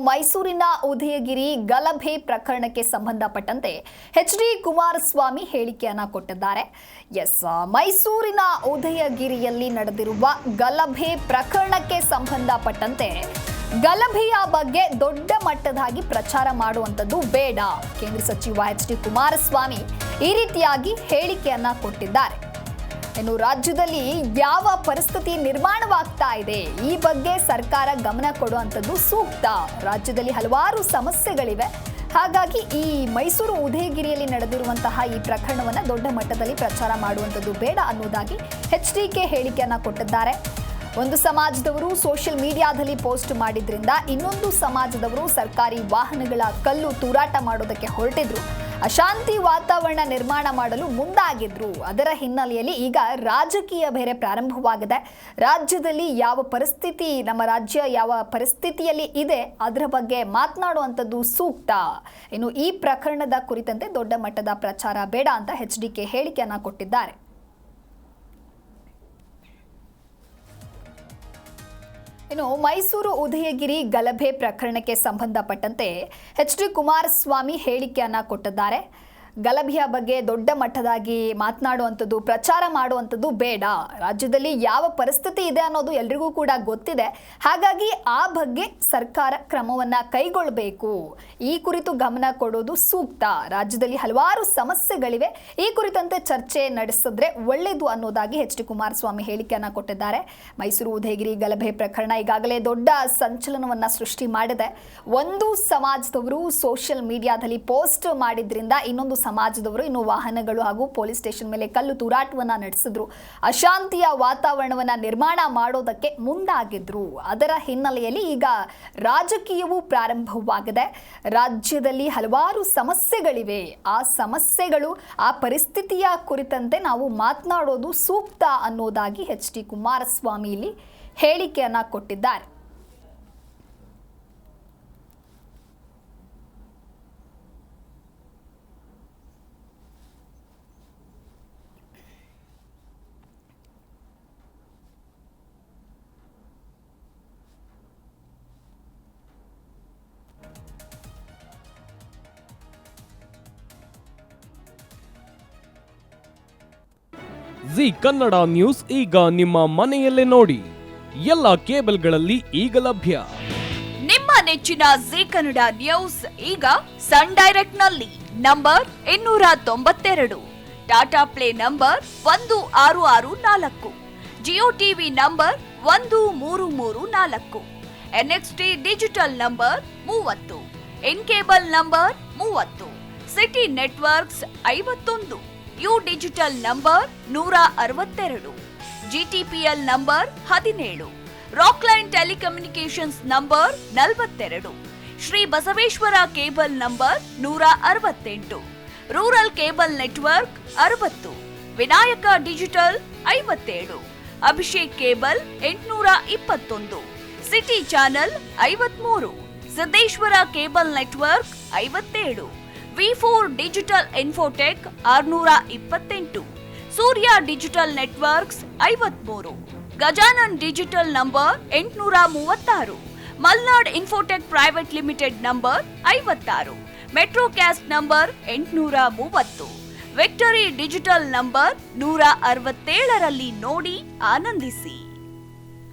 ಮೈಸೂರಿನ ಉದಯಗಿರಿ ಗಲಭೆ ಪ್ರಕರಣಕ್ಕೆ ಸಂಬಂಧಪಟ್ಟಂತೆ ಎಚ್.ಡಿ. ಕುಮಾರಸ್ವಾಮಿ ಹೇಳಿಕೆಯನ್ನ ಕೊಟ್ಟಿದ್ದಾರೆ. ಮೈಸೂರಿನ ಉದಯಗಿರಿಯಲ್ಲಿ ನಡೆದಿರುವ ಗಲಭೆ ಪ್ರಕರಣಕ್ಕೆ ಸಂಬಂಧಪಟ್ಟಂತೆ ಗಲಭೆಯ ಬಗ್ಗೆ ದೊಡ್ಡ ಮಟ್ಟದಾಗಿ ಪ್ರಚಾರ ಮಾಡುವಂತದ್ದು ಬೇಡ. ಕೇಂದ್ರ ಸಚಿವ ಎಚ್.ಡಿ. ಕುಮಾರಸ್ವಾಮಿ ಈ ರೀತಿಯಾಗಿ ಹೇಳಿಕೆಯನ್ನ ಕೊಟ್ಟಿದ್ದಾರೆ. ಇನ್ನು ರಾಜ್ಯದಲ್ಲಿ ಯಾವ ಪರಿಸ್ಥಿತಿ ನಿರ್ಮಾಣವಾಗ್ತಾ ಇದೆ ಈ ಬಗ್ಗೆ ಸರ್ಕಾರ ಗಮನ ಕೊಡುವಂಥದ್ದು ಸೂಕ್ತ. ರಾಜ್ಯದಲ್ಲಿ ಹಲವಾರು ಸಮಸ್ಯೆಗಳಿವೆ. ಹಾಗಾಗಿ ಈ ಮೈಸೂರು ಉದಯಗಿರಿಯಲ್ಲಿ ನಡೆದಿರುವಂತಹ ಈ ಪ್ರಕರಣವನ್ನು ದೊಡ್ಡ ಮಟ್ಟದಲ್ಲಿ ಪ್ರಚಾರ ಮಾಡುವಂಥದ್ದು ಬೇಡ ಅನ್ನೋದಾಗಿ ಎಚ್.ಡಿ.ಕೆ ಹೇಳಿಕೆಯನ್ನ ಕೊಟ್ಟಿದ್ದಾರೆ. ಒಂದು ಸಮಾಜದವರು ಸೋಷಿಯಲ್ ಮೀಡಿಯಾದಲ್ಲಿ ಪೋಸ್ಟ್ ಮಾಡಿದ್ರಿಂದ ಇನ್ನೊಂದು ಸಮಾಜದವರು ಸರ್ಕಾರಿ ವಾಹನಗಳ ಕಲ್ಲು ತೂರಾಟ ಮಾಡೋದಕ್ಕೆ ಹೊರಟಿದ್ರು, ಅಶಾಂತಿ ವಾತಾವರಣ ನಿರ್ಮಾಣ ಮಾಡಲು ಮುಂದಾಗಿದ್ರು. ಅದರ ಹಿನ್ನೆಲೆಯಲ್ಲಿ ಈಗ ರಾಜಕೀಯ ಬೇರೆ ಪ್ರಾರಂಭವಾಗಿದೆ. ರಾಜ್ಯದಲ್ಲಿ ಯಾವ ಪರಿಸ್ಥಿತಿ, ನಮ್ಮ ರಾಜ್ಯ ಯಾವ ಪರಿಸ್ಥಿತಿಯಲ್ಲಿ ಇದೆ ಅದರ ಬಗ್ಗೆ ಮಾತನಾಡುವಂಥದ್ದು ಸೂಕ್ತ. ಇನ್ನು ಈ ಪ್ರಕರಣದ ಕುರಿತಂತೆ ದೊಡ್ಡ ಮಟ್ಟದ ಪ್ರಚಾರ ಬೇಡ ಅಂತ ಎಚ್.ಡಿ.ಕೆ ಹೇಳಿಕೆಯನ್ನ ಕೊಟ್ಟಿದ್ದಾರೆ. ಇನ್ನು ಮೈಸೂರು ಉದಯಗಿರಿ ಗಲಭೆ ಪ್ರಕರಣಕ್ಕೆ ಸಂಬಂಧಪಟ್ಟಂತೆ ಎಚ್.ಡಿ. ಕುಮಾರಸ್ವಾಮಿ ಹೇಳಿಕೆಯನ್ನ ಕೊಟ್ಟಿದ್ದಾರೆ. ಗಲಭೆಯ ಬಗ್ಗೆ ದೊಡ್ಡ ಮಟ್ಟದಾಗಿ ಮಾತನಾಡುವಂಥದ್ದು, ಪ್ರಚಾರ ಮಾಡುವಂಥದ್ದು ಬೇಡ. ರಾಜ್ಯದಲ್ಲಿ ಯಾವ ಪರಿಸ್ಥಿತಿ ಇದೆ ಅನ್ನೋದು ಎಲ್ರಿಗೂ ಕೂಡ ಗೊತ್ತಿದೆ. ಹಾಗಾಗಿ ಆ ಬಗ್ಗೆ ಸರ್ಕಾರ ಕ್ರಮವನ್ನ ಕೈಗೊಳ್ಳಬೇಕು. ಈ ಕುರಿತು ಗಮನ ಕೊಡೋದು ಸೂಕ್ತ. ರಾಜ್ಯದಲ್ಲಿ ಹಲವಾರು ಸಮಸ್ಯೆಗಳಿವೆ. ಈ ಕುರಿತಂತೆ ಚರ್ಚೆ ನಡೆಸಿದ್ರೆ ಒಳ್ಳೆಯದು ಅನ್ನೋದಾಗಿ ಎಚ್.ಡಿ. ಕುಮಾರಸ್ವಾಮಿ ಹೇಳಿಕೆಯನ್ನ ಕೊಟ್ಟಿದ್ದಾರೆ. ಮೈಸೂರು ಉದಯಗಿರಿ ಗಲಭೆ ಪ್ರಕರಣ ಈಗಾಗಲೇ ದೊಡ್ಡ ಸಂಚಲನವನ್ನ ಸೃಷ್ಟಿ ಮಾಡಿದೆ. ಒಂದು ಸಮಾಜದವರು ಸೋಷಿಯಲ್ ಮೀಡಿಯಾದಲ್ಲಿ ಪೋಸ್ಟ್ ಮಾಡಿದ್ರಿಂದ ಇನ್ನೊಂದು ಸಮಾಜದವರು ಇನ್ನು ವಾಹನಗಳು ಹಾಗೂ ಪೊಲೀಸ್ ಸ್ಟೇಷನ್ ಮೇಲೆ ಕಲ್ಲು ತೂರಾಟವನ್ನ ನಡೆಸಿದ್ರು, ಅಶಾಂತಿಯ ವಾತಾವರಣವನ್ನ ನಿರ್ಮಾಣ ಮಾಡೋದಕ್ಕೆ ಮುಂದಾಗಿದ್ರು. ಅದರ ಹಿನ್ನೆಲೆಯಲ್ಲಿ ಈಗ ರಾಜಕೀಯವು ಪ್ರಾರಂಭವಾಗಿದೆ. ರಾಜ್ಯದಲ್ಲಿ ಹಲವಾರು ಸಮಸ್ಯೆಗಳಿವೆ. ಆ ಸಮಸ್ಯೆಗಳು, ಆ ಪರಿಸ್ಥಿತಿಯ ಕುರಿತಂತೆ ನಾವು ಮಾತನಾಡೋದು ಸೂಕ್ತ ಅನ್ನೋದಾಗಿ ಎಚ್.ಡಿ. ಕುಮಾರಸ್ವಾಮಿ ಇಲ್ಲಿ ಹೇಳಿಕೆಯನ್ನ ಕೊಟ್ಟಿದ್ದಾರೆ. ಜಿ ಕನ್ನಡ ನ್ಯೂಸ್ ಈಗ ನಿಮ್ಮ ಮನೆಯಲ್ಲೇ ನೋಡಿ. ಎಲ್ಲ ಕೇಬಲ್ಗಳಲ್ಲಿ ಈಗ ಲಭ್ಯ. ನಿಮ್ಮ ನೆಚ್ಚಿನ ಜಿ ಕನ್ನಡ ನ್ಯೂಸ್ ಈಗ ಸನ್ ಡೈರೆಕ್ಟ್ ನಲ್ಲಿ number 292, Tata play number 1664, Jio TV number 1334, NXT digital number 30, in cable number 30, city networks 51, U digital number 162, GTPL number 17, Rockline telecommunications number 42, Shri Basaveshwara cable number 168, rural cable network 60, Vinayaka digital 57, Abhishek cable 821, city channel 53, Siddeshwara cable network 57, V4 digital Infotech 628, Surya digital networks 53, Gajanan digital number 836, Malnad Infotech private limited number 56, Metrocast number 830, Victory digital number 167ರಲ್ಲಿ ನೋಡಿ ಆನಂದಿಸಿ.